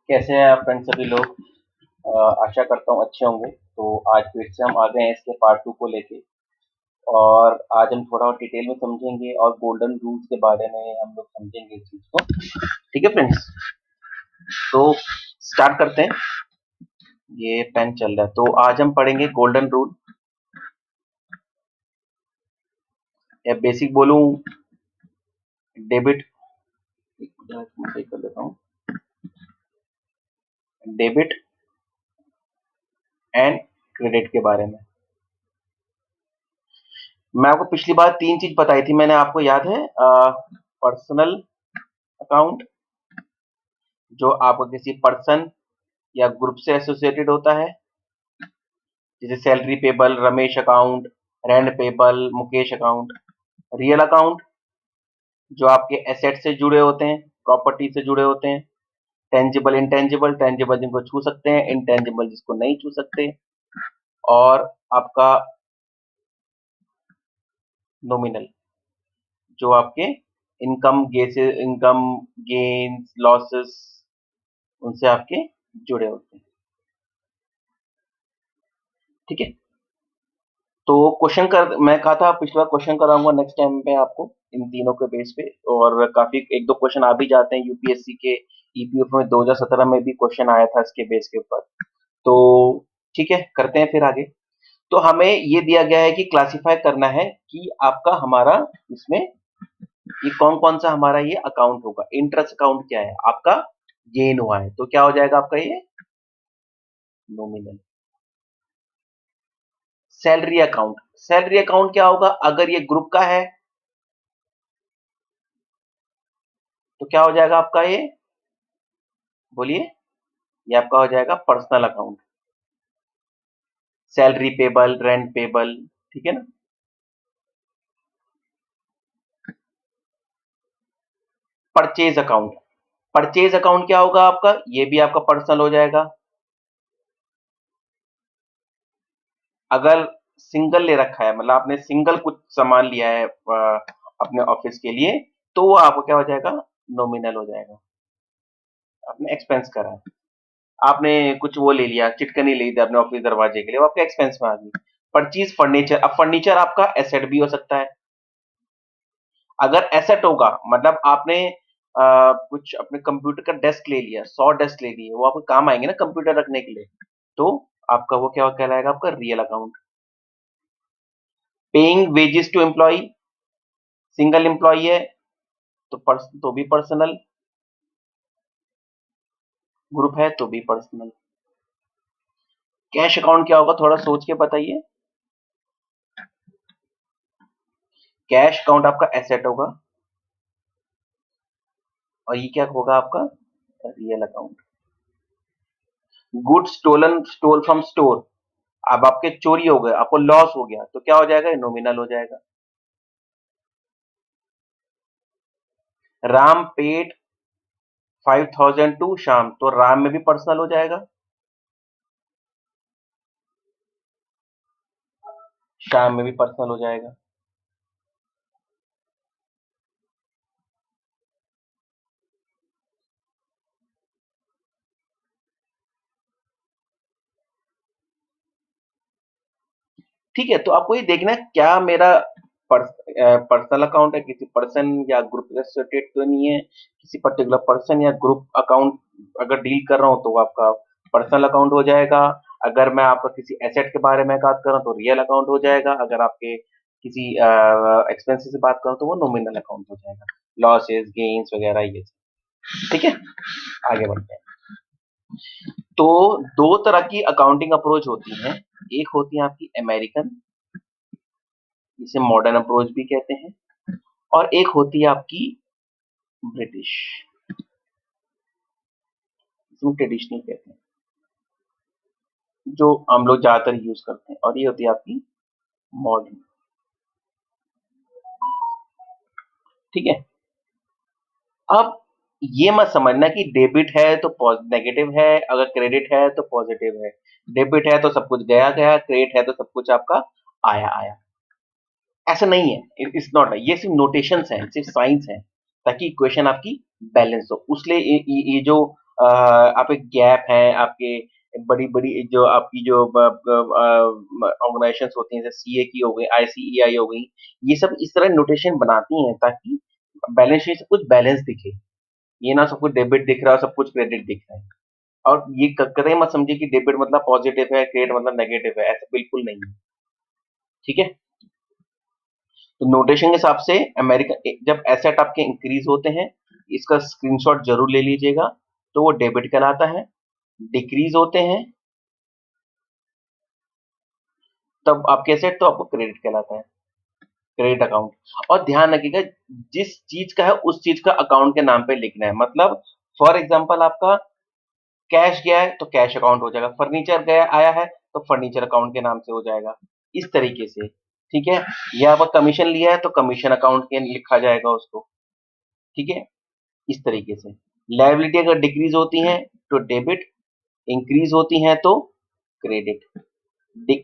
कैसे हैं आप फ्रेंड सभी लोग। आशा करता हूँ अच्छे होंगे। तो आज फिर से हम आ गए हैं इसके पार्ट 2 को लेके। और आज हम थोड़ा और डिटेल में समझेंगे और गोल्डन रूल्स के बारे में हम लोग समझेंगे इस चीज को। ठीक है फ्रेंड्स, तो स्टार्ट करते हैं। ये पेन चल रहा है तो आज हम पढ़ेंगे गोल्डन रूल, या बेसिक बोलूं डेबिट। सही कर देता हूँ, डेबिट एंड क्रेडिट के बारे में। मैं आपको पिछली बार 3 चीज बताई थी, मैंने आपको याद है। पर्सनल अकाउंट, जो आपको किसी पर्सन या ग्रुप से एसोसिएटेड होता है, जैसे salary payable Ramesh account, rent payable Mukesh account. Real account, जो आपके एसेट से जुड़े होते हैं, प्रॉपर्टी से जुड़े होते हैं। टेंजिबल इंटेंजिबल, टेंजिबल जिनको छू सकते हैं, इंटेंजिबल जिसको नहीं छू सकते। और आपका नॉमिनल, जो आपके इनकम गेन्स लॉसेस उनसे आपके जुड़े होते हैं। ठीक है, तो क्वेश्चन कर मैं कहा था पिछला क्वेश्चन कराऊंगा नेक्स्ट टाइम पे आपको इन तीनों के बेस पे। और काफी एक दो क्वेश्चन आ भी जाते हैं यूपीएससी के। ईपीएफ में 2017 में भी क्वेश्चन आया था इसके बेस के ऊपर। तो ठीक है, करते हैं फिर आगे। तो हमें ये दिया गया है कि क्लासिफाई करना है कि आपका हमारा इसमें ये कौन कौन सा हमारा ये अकाउंट होगा। इंटरेस्ट अकाउंट क्या है आपका, गेन हुआ है तो क्या हो जाएगा आपका ये nominal. Salary account, salary account क्या होगा, अगर ये ग्रुप का है तो क्या हो जाएगा आपका ये, बोलिए। ये आपका हो जाएगा personal account. Salary payable rent payable, ठीक है ना। परचेज अकाउंट, परचेज अकाउंट क्या होगा आपका, ये भी आपका पर्सनल हो जाएगा। अगर सिंगल ले रखा है, मतलब आपने सिंगल कुछ सामान लिया है अपने ऑफिस के लिए, तो वो आपको क्या हो जाएगा, नॉमिनल हो जाएगा। आपने एक्सपेंस करा है, आपने कुछ वो ले लिया, चिटकनी ले ली अपने ऑफिस दरवाजे के लिए, वो आपके एक्सपेंस में आ गई। परचेज फर्नीचर, अब फर्नीचर आपका एसेट भी हो सकता है। अगर एसेट होगा मतलब आपने कुछ अपने कंप्यूटर का डेस्क ले लिया, 100 डेस्क ले लिए, वो आपको काम आएंगे ना कंप्यूटर रखने के लिए, तो आपका वो क्या कहलाएगा, आपका real account. Paying wages to employ, single employ है तो भी पर्सनल, ग्रुप है तो भी पर्सनल। कैश अकाउंट क्या होगा, थोड़ा सोच के बताइए। कैश अकाउंट आपका एसेट होगा, और ये क्या होगा आपका real account. Good stolen, stole from store, अब आपके चोरी हो गए, आपको लॉस हो गया, तो क्या हो जाएगा, नॉमिनल हो जाएगा। राम पेड 5000 टू शाम, तो राम में भी पर्सनल हो जाएगा, शाम में भी पर्सनल हो जाएगा। ठीक है, तो आपको ये देखना है क्या मेरा पर्सनल अकाउंट है, किसी पर्सन या ग्रुप एसोसिएटेड तो नहीं है, किसी पर्टिकुलर पर्सन या ग्रुप अकाउंट अगर डील कर रहा हूँ तो वो आपका पर्सनल अकाउंट हो जाएगा। अगर मैं आपका किसी एसेट के बारे में बात कर रहा हूँ तो रियल अकाउंट हो जाएगा। अगर आपके किसी एक्सपेंसेस से बात करूँ तो वो नॉमिनल अकाउंट हो जाएगा, लॉसेस गेन्स वगैरह ये सब। ठीक है, आगे बढ़ते हैं। तो दो तरह की अकाउंटिंग अप्रोच होती है, एक होती है आपकी अमेरिकन, जिसे मॉडर्न अप्रोच भी कहते हैं, और एक होती है आपकी ब्रिटिश, जिसको ट्रेडिशनल कहते हैं, जो हम लोग ज्यादातर यूज करते हैं, और ये होती है आपकी मॉडर्न। ठीक है, अब ये मत समझना कि डेबिट है तो नेगेटिव है, अगर क्रेडिट है तो पॉजिटिव है। डेबिट है तो सब कुछ गया गया, क्रेडिट है तो सब कुछ आपका आया आया, ऐसा नहीं है। इट्स नॉट, ये सिर्फ नोटेशंस हैं, सिर्फ साइंस हैं, ताकि इक्वेशन आपकी बैलेंस हो। उसलिए ये जो आपके गैप है, आपके बड़ी बड़ी जो आपकी जो ऑर्गेनाइजेशन होती हैं, जैसे सीए की हो गई, आईसीईआई हो गई, ये सब इस तरह नोटेशन बनाती हैं ताकि बैलेंस शीट से कुछ बैलेंस दिखे। ये ना सब कुछ डेबिट दिख रहा है, सब कुछ क्रेडिट दिख रहा है। और ये कतई मत समझिए कि डेबिट मतलब पॉजिटिव है, क्रेडिट मतलब नेगेटिव है, ऐसा बिल्कुल नहीं है। ठीक है। तो नोटेशन के हिसाब से अमेरिका, जब एसेट आपके इंक्रीज होते हैं, इसका स्क्रीनशॉट जरूर ले लीजिएगा, तो वो डेबिट कहलाता है। डिक्रीज होते हैं तब आपके एसेट, तो आपको क्रेडिट कहलाता है, क्रेडिट अकाउंट। और ध्यान रखिएगा, जिस चीज का है उस चीज का अकाउंट के नाम पे लिखना है। मतलब फॉर एग्जांपल आपका कैश गया है तो कैश अकाउंट हो जाएगा, फर्नीचर गया आया है तो फर्नीचर अकाउंट के नाम से हो जाएगा, इस तरीके से। ठीक है। या आप कमीशन लिया है तो कमीशन अकाउंट के लिखा जाएगा उसको। ठीक है। इस तरीके से लायबिलिटी अगर डिक्रीज होती है तो डेबिट, इंक्रीज होती है तो क्रेडिट।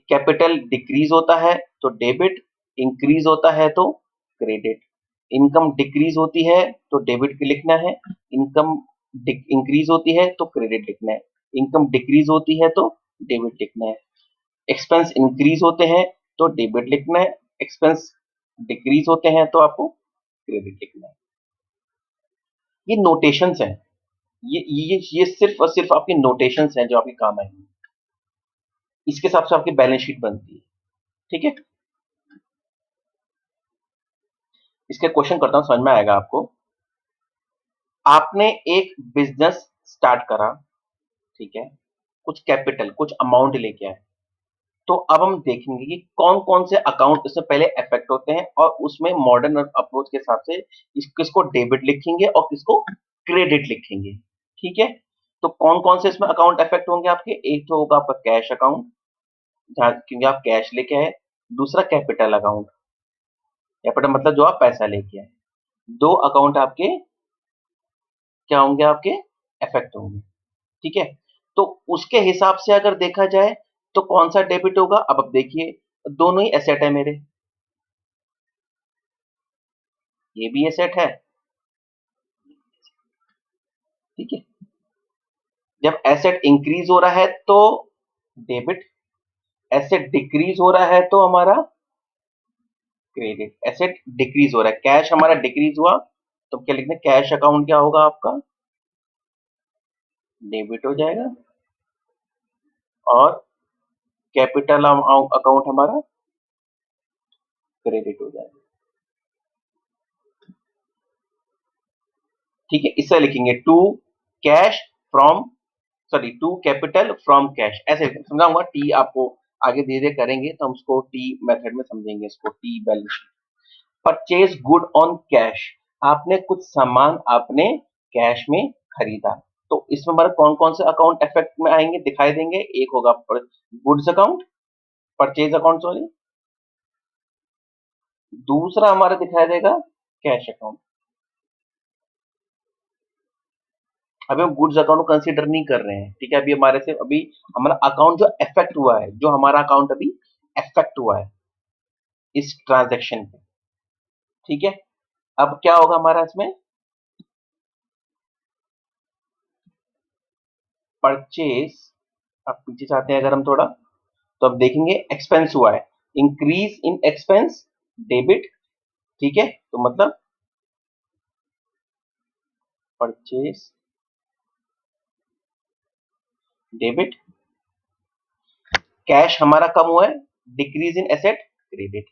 कैपिटल डिक्रीज होता है तो डेबिट, इंक्रीज होता है तो क्रेडिट। इनकम डिक्रीज होती है तो डेबिट लिखना है, इनकम इंक्रीज होती है तो क्रेडिट लिखना है, इनकम डिक्रीज होती है तो डेबिट लिखना है। एक्सपेंस इंक्रीज होते हैं तो डेबिट लिखना है, एक्सपेंस डिक्रीज होते हैं तो आपको क्रेडिट लिखना है। ये नोटेशंस हैं। ये सिर्फ और सिर्फ आपकी नोटेशंस हैं जो आपके काम आएंगे। इसके हिसाब से आपकी बैलेंस शीट बनती है। ठीक है। इसके क्वेश्चन करता हूं, समझ में आएगा आपको। आपने एक बिजनेस स्टार्ट करा, ठीक है, कुछ कैपिटल कुछ अमाउंट लेके आए। तो अब हम देखेंगे कि कौन कौन से अकाउंट इससे पहले अफेक्ट होते हैं, और उसमें मॉडर्न अप्रोच के हिसाब से किसको डेबिट लिखेंगे और किसको क्रेडिट लिखेंगे। ठीक है। तो कौन कौन से इसमें अकाउंट अफेक्ट होंगे आपके? एक तो होगा आपका कैश अकाउंट, जहां क्योंकि आप कैश लेके आए। दूसरा कैपिटल अकाउंट, कैपिटल मतलब जो आप पैसा लेके आए। दो अकाउंट आपके क्या होंगे? आपके अफेक्ट होंगे। ठीक है। तो उसके हिसाब से अगर देखा जाए तो कौन सा डेबिट होगा? अब देखिए, दोनों ही एसेट है मेरे, ये भी एसेट है। ठीक है। जब एसेट इंक्रीज हो रहा है तो डेबिट, एसेट डिक्रीज हो रहा है तो हमारा क्रेडिट। एसेट डिक्रीज हो रहा है, कैश हमारा डिक्रीज हुआ, तो क्या लिखना है? कैश अकाउंट क्या होगा आपका? डेबिट हो जाएगा। और कैपिटल अकाउंट हमारा क्रेडिट हो जाएगा। ठीक है। इससे लिखेंगे to cash from, sorry to capital from cash, ऐसे समझाऊंगा। टी आपको आगे धीरे धीरे करेंगे तो हम उसको टी मेथड में समझेंगे, इसको T balance. Purchase good on cash, आपने कुछ सामान आपने कैश में खरीदा। तो इसमें हमारे कौन कौन से अकाउंट इफेक्ट में आएंगे दिखाई देंगे? एक होगा goods account, purchase account sorry. दूसरा हमारा दिखाई देगा कैश अकाउंट। अभी हम गुड्स अकाउंट को कंसीडर नहीं कर रहे हैं। ठीक है। अभी हमारे से अभी हमारा अकाउंट जो इफेक्ट हुआ है, जो हमारा अकाउंट अभी इफेक्ट हुआ है इस ट्रांजैक्शन पे। ठीक है। अब क्या होगा हमारा इसमें? परचेज, अब पीछे चाहते हैं अगर हम थोड़ा, तो अब देखेंगे एक्सपेंस हुआ है, इंक्रीज इन एक्सपेंस, डेबिट। ठीक है। तो मतलब परचेज डेबिट, कैश हमारा कम हुआ है, डिक्रीज इन एसेट क्रेडिट।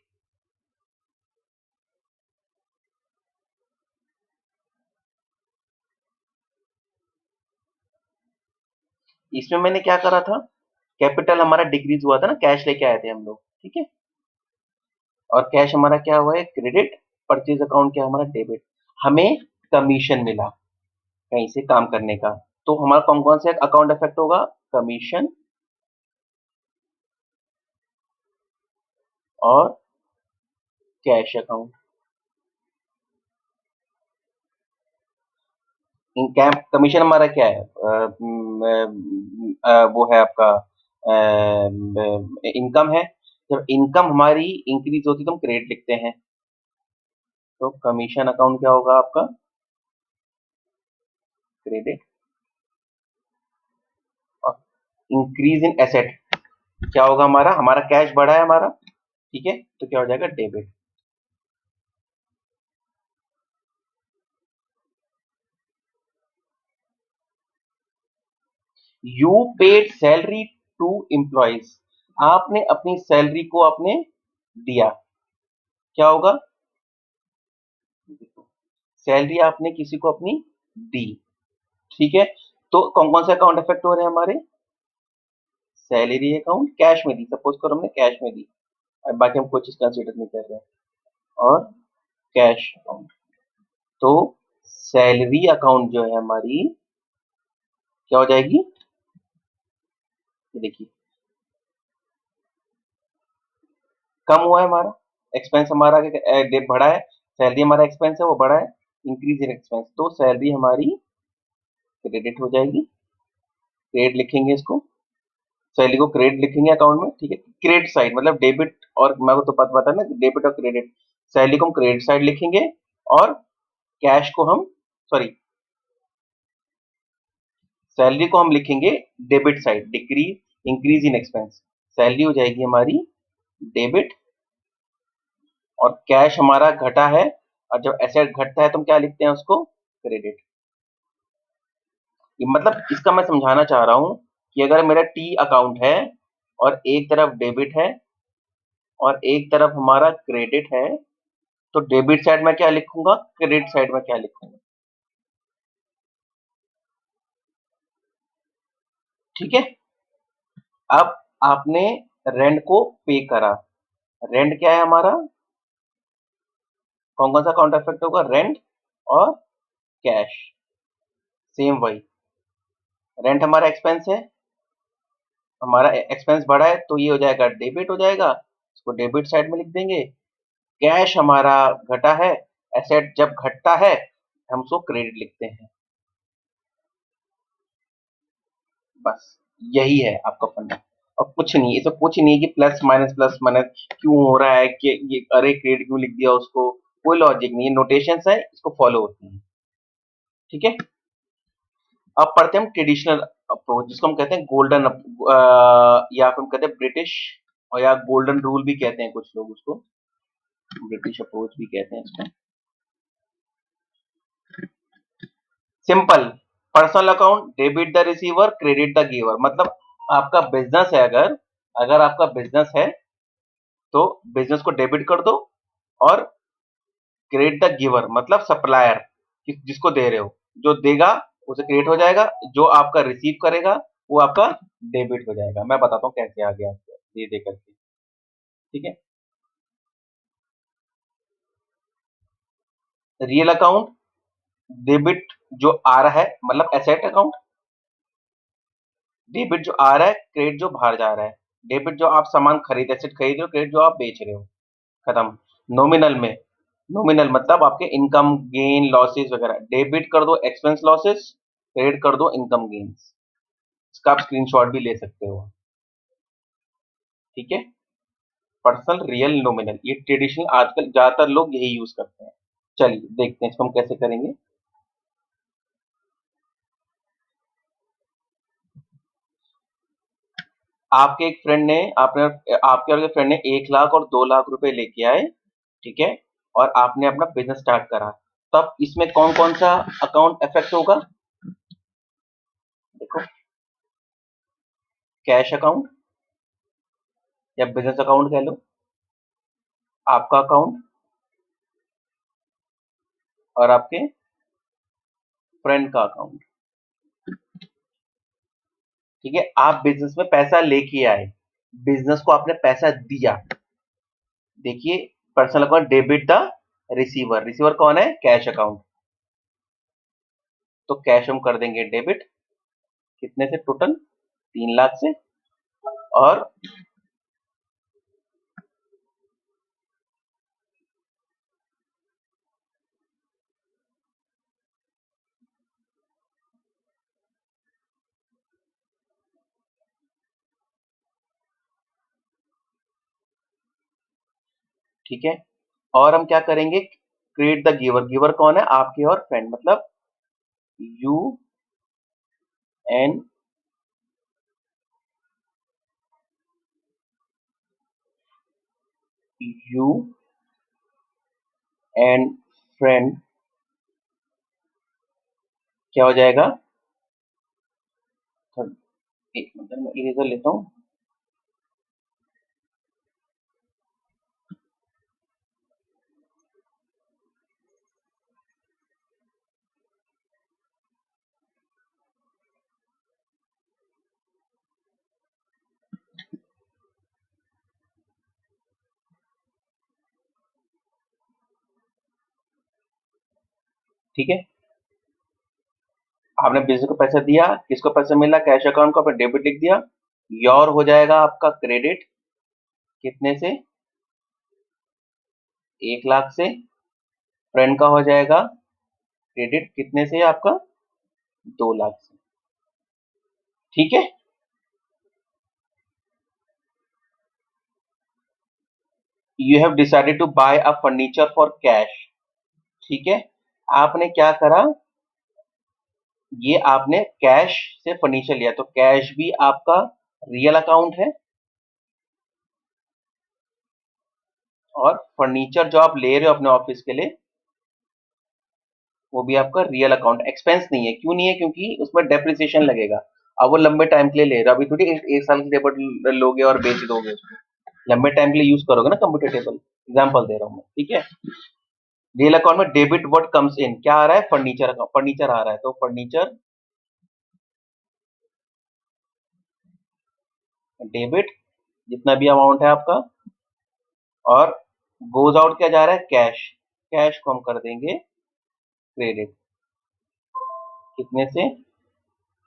इसमें मैंने क्या करा था? कैपिटल हमारा डिक्रीज हुआ था ना, कैश लेके आए थे हम लोग। ठीक है। और कैश हमारा क्या हुआ है? क्रेडिट। परचेज अकाउंट क्या हमारा? डेबिट। हमें कमीशन मिला कहीं से काम करने का, तो हमारा कौन कौन से अकाउंट इफेक्ट होगा? कमीशन और कैश अकाउंट। कमीशन हमारा क्या है? वो है आपका इनकम है। जब इनकम हमारी इंक्रीज होती है तो हम क्रेडिट लिखते हैं, तो कमीशन अकाउंट क्या होगा आपका? क्रेडिट। इंक्रीज इन एसेट, क्या होगा हमारा, हमारा कैश बढ़ा है हमारा, ठीक है, तो क्या हो जाएगा, debit. You paid salary to employees, आपने अपनी सैलरी को आपने दिया, क्या होगा, सैलरी आपने किसी को अपनी दी, ठीक है, तो कौन कौन से अकाउंट इफेक्ट हो रहे हैं हमारे, सैलरी अकाउंट कैश में दी, सपोज करो हमने कैश में दी, और बाकी हम कोई चीज कंसिडर नहीं कर रहे हैं, और कैश अकाउंट, तो सैलरी अकाउंट जो है हमारी क्या हो जाएगी, ये देखिए कम हुआ है हमारा, एक्सपेंस हमारा बढ़ा है, सैलरी हमारा एक्सपेंस है वो बढ़ा है, इंक्रीज इन एक्सपेंस, तो सैलरी हमारी क्रेडिट हो जाएगी, क्रेडिट लिखेंगे इसको, सैलरी को क्रेडिट लिखेंगे अकाउंट में, ठीक है, क्रेडिट साइड मतलब डेबिट, और मेरे को तो पता है ना डेबिट और क्रेडिट, सैलरी को हम क्रेडिट साइड लिखेंगे, और कैश को हम, सॉरी, सैलरी को हम लिखेंगे debit side, decrease increase in expense, salary हो जाएगी हमारी डेबिट, और कैश हमारा घटा है, और जब एसेट घटता है तो हम क्या लिखते हैं उसको, क्रेडिट। मतलब इसका मैं समझाना चाह रहा हूं कि अगर मेरा टी अकाउंट है और एक तरफ डेबिट है और एक तरफ हमारा क्रेडिट है, तो डेबिट साइड में क्या लिखूंगा, क्रेडिट साइड में क्या लिखूंगा, ठीक है। अब आपने रेंट को पे करा, रेंट क्या है हमारा, कौन कौन सा अकाउंट इफेक्ट होगा, रेंट और कैश, सेम वही, रेंट हमारा एक्सपेंस है, हमारा एक्सपेंस बढ़ा है तो ये हो जाएगा डेबिट हो जाएगा, इसको डेबिट साइड में लिख देंगे, कैश हमारा घटा है, एसेट जब घटता है हम उसको क्रेडिट लिखते हैं, बस यही है आपका फंडा, और कुछ नहीं, ये सब कुछ नहीं है कि प्लस माइनस क्यों हो रहा है, कि ये अरे क्रेडिट क्यों लिख दिया उसको, कोई लॉजिक नहीं है, नोटेशंस है, इसको फॉलो होती है, ठीक है। अब पढ़ते हैं हम ट्रेडिशनल अप्रोच, जिसको हम कहते हैं गोल्डन, या फिर हम कहते हैं ब्रिटिश, और या गोल्डन रूल भी कहते हैं कुछ लोग उसको, ब्रिटिश अप्रोच भी कहते हैं इसको। Simple, personal account debit the receiver credit the giver, मतलब आपका बिजनेस है, अगर अगर आपका बिजनेस है तो बिजनेस को डेबिट कर दो, और क्रेडिट द गिवर मतलब सप्लायर, जिसको दे रहे हो, जो देगा उसे क्रेडिट हो जाएगा, जो आपका रिसीव करेगा वो आपका डेबिट हो जाएगा। मैं बताता हूँ कैसे आ गया आपको ये दे करके, ठीक है। रियल अकाउंट, डेबिट जो आ रहा है मतलब एसेट अकाउंट, डेबिट जो आ रहा है, क्रेडिट जो बाहर जा रहा है, डेबिट जो आप सामान खरीद, एसेट खरीद रहे हो, क्रेडिट जो आप बेच रहे हो, खत्म। नॉमिनल में, नॉमिनल मतलब आपके इनकम गेन लॉसेस वगैरह, डेबिट कर दो एक्सपेंस लॉसेस, क्रेडिट कर दो इनकम गेन्स, इसका आप स्क्रीनशॉट भी ले सकते हो, ठीक है। पर्सनल रियल नॉमिनल, ये ट्रेडिशनल आजकल ज्यादातर लोग यही यूज करते हैं। चलिए देखते हैं इसको हम कैसे करेंगे। आपके एक फ्रेंड ने, आपने आपके और फ्रेंड ने 1 लाख और 2 लाख रुपए लेके आए, ठीक है, और आपने अपना बिजनेस स्टार्ट करा, तब इसमें कौन कौन सा अकाउंट इफेक्ट होगा, देखो, कैश अकाउंट या बिजनेस अकाउंट कह लो, आपका अकाउंट, और आपके फ्रेंड का अकाउंट, ठीक है। आप बिजनेस में पैसा लेके आए, बिजनेस को आपने पैसा दिया, देखिए, personal account debit the receiver, receiver कौन है, कैश अकाउंट, तो कैश हम कर देंगे डेबिट, कितने से, टोटल 3 लाख से, और ठीक है, और हम क्या करेंगे, क्रिएट द गिवर, गिवर कौन है, आपके और फ्रेंड, मतलब you and you and friend क्या हो जाएगा? एक मिनट मैं इरेजर लेता हूँ। ठीक है, आपने बिजनेस को पैसा दिया, किसको पैसा मिला? कैश अकाउंट को आपने डेबिट लिख दिया। योर हो जाएगा आपका क्रेडिट, कितने से? 1 लाख से। फ्रेंड का हो जाएगा क्रेडिट, कितने से? आपका 2 लाख से। ठीक है, you have decided to buy a furniture for cash. ठीक है, आपने क्या करा? ये आपने कैश से फर्नीचर लिया, तो कैश भी आपका रियल अकाउंट है, और फर्नीचर जो आप ले रहे हो अपने ऑफिस के लिए वो भी आपका रियल अकाउंट। एक्सपेंस नहीं है। क्यों नहीं है? क्योंकि उसमें डेप्रिसिएशन लगेगा। अब वो लंबे टाइम के लिए ले रहे हो, अभी थोड़ी एक साल के लिए लोगे और बेच दोगे उसको। लंबे टाइम के लिए यूज करोगे ना कंप्यूटर टेबल। एग्जाम्पल दे रहा हूँ मैं, ठीक है। रियल अकाउंट में डेबिट व्हाट कम्स इन, क्या आ रहा है? फर्नीचर अकाउंट, फर्नीचर आ रहा है, तो फर्नीचर डेबिट, जितना भी अमाउंट है आपका। और गोज आउट क्या जा रहा है? कैश। कैश को हम कर देंगे क्रेडिट, कितने से?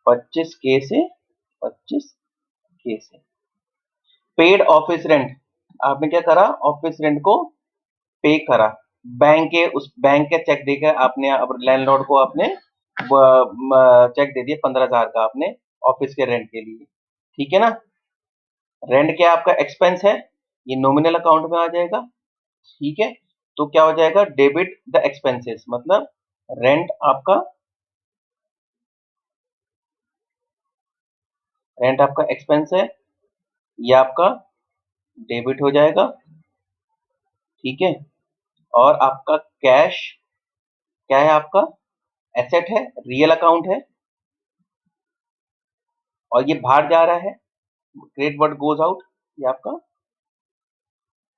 25K से। 25K से। पेड ऑफिस रेंट, आपने क्या करा? ऑफिस रेंट को पे करा। बैंक के चेक देकर आपने अब लैंडलॉर्ड को आपने चेक दे दिया 15,000 का आपने ऑफिस के रेंट के लिए। ठीक है ना? रेंट क्या आपका एक्सपेंस है, ये नॉमिनल अकाउंट में आ जाएगा। ठीक है, तो क्या हो जाएगा? डेबिट द एक्सपेंसेस, मतलब रेंट आपका एक्सपेंस है, ये आपका डेबिट हो जाएगा। ठीक है, और आपका कैश क्या है? आपका एसेट है, रियल अकाउंट है, और ये बाहर जा रहा है। क्रेडिट व्हाट गोज आउट, ये आपका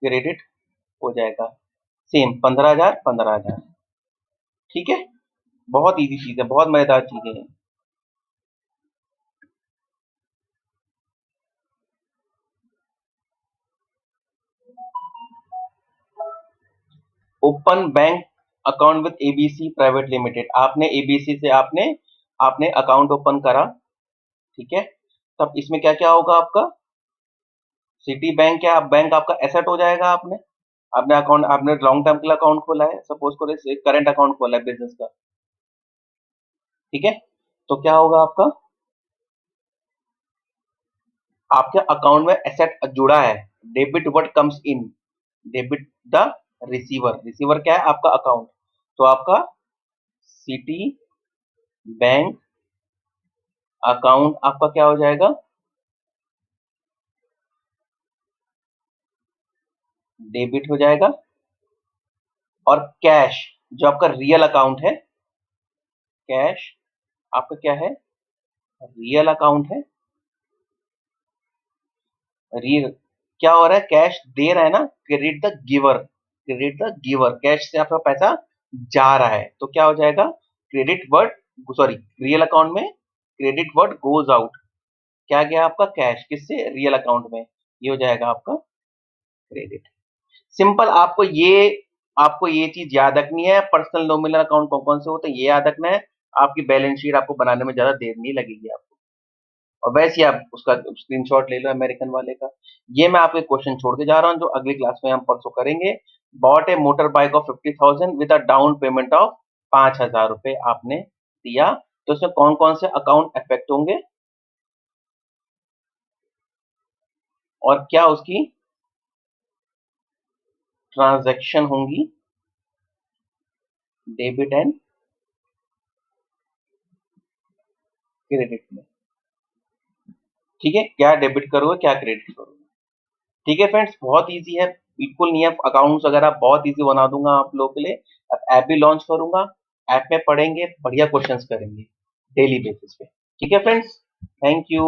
क्रेडिट हो जाएगा। सेम 15,000 15,000। ठीक है, बहुत इजी चीज है, बहुत मजेदार चीजें हैं। Open bank account with ABC private limited, आपने एबीसी से आपने आपने अकाउंट ओपन करा। ठीक है, तब इसमें क्या क्या होगा आपका? सिटी बैंक, क्या बैंक आपका एसेट हो जाएगा। आपने आपने अकाउंट, आपने लॉन्ग टर्म के लिए अकाउंट खोला है, सपोज करो करंट अकाउंट खोला है बिजनेस का। ठीक है, तो क्या होगा आपका? आपके अकाउंट में एसेट जुड़ा है। Debit what comes in, debit the receiver, receiver क्या है? आपका अकाउंट। तो आपका सिटी बैंक अकाउंट आपका क्या हो जाएगा? डेबिट हो जाएगा। और कैश जो आपका रियल अकाउंट है, कैश आपका क्या है? रियल अकाउंट है। रियल क्या हो रहा है? कैश दे रहा है ना, credit the giver, credit the giver, cash से आपका पैसा जा रहा है, तो क्या हो जाएगा? Credit word, sorry, real account में क्रेडिट वर्ड गोज आउट, क्या गया आपका? कैश, किससे? रियल अकाउंट में, ये हो जाएगा आपका क्रेडिट। सिंपल। आपको ये चीज याद रखनी है, पर्सनल नॉमिनल अकाउंट कौन कौन से होते हैं ये याद रखना है। आपकी बैलेंस शीट आपको बनाने में ज्यादा देर नहीं लगेगी आपको। और वैसे ही आप उसका स्क्रीनशॉट ले लो अमेरिकन वाले का। ये मैं आपके क्वेश्चन छोड़ के जा रहा हूँ जो अगली क्लास में हम परसों करेंगे। Bot A motor bike of 50,000 with a down payment of 5,000 रुपए आपने दिया, तो उसमें कौन कौन से अकाउंट अफेक्ट होंगे और क्या उसकी ट्रांजैक्शन होंगी डेबिट एंड क्रेडिट में। ठीक है, क्या डेबिट करोगे क्या क्रेडिट करोगे। ठीक है फ्रेंड्स, बहुत इजी है। बिल्कुल नहीं है, अकाउंट्स वगैरह बहुत इजी बना दूंगा आप लोगों के लिए। अब ऐप भी लॉन्च करूंगा, ऐप में पढ़ेंगे, बढ़िया क्वेश्चंस करेंगे डेली बेसिस पे। ठीक है फ्रेंड्स, थैंक यू।